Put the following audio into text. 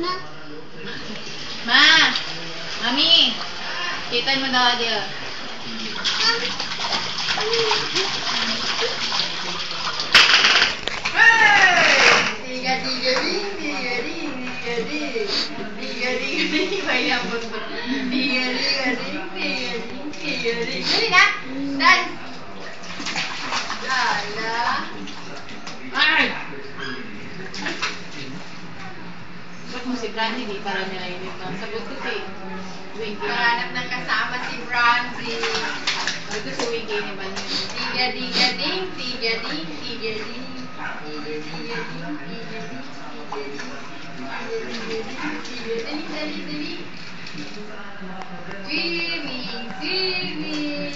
Ma! Mami! Kita mo daw dia. Tiga tiga ding, tiga ding, tiga ding, tiga tiga ding, banyak betul. Tiga tiga ding, tiga ding, tiga ding. Jadi nak, dan, alah, Ay! Ba't mo si Brandy di para nilainig ka? Sagot ko si Winky. Hanap ng kasama si Brandy. Sagot ko si Winky ni Banyo. Tiga tiga ding, tiga ding, tiga ding, tiga tiga ding, tiga ding, tiga ding, tiga ding, tiga ding. Jimmy, Jimmy.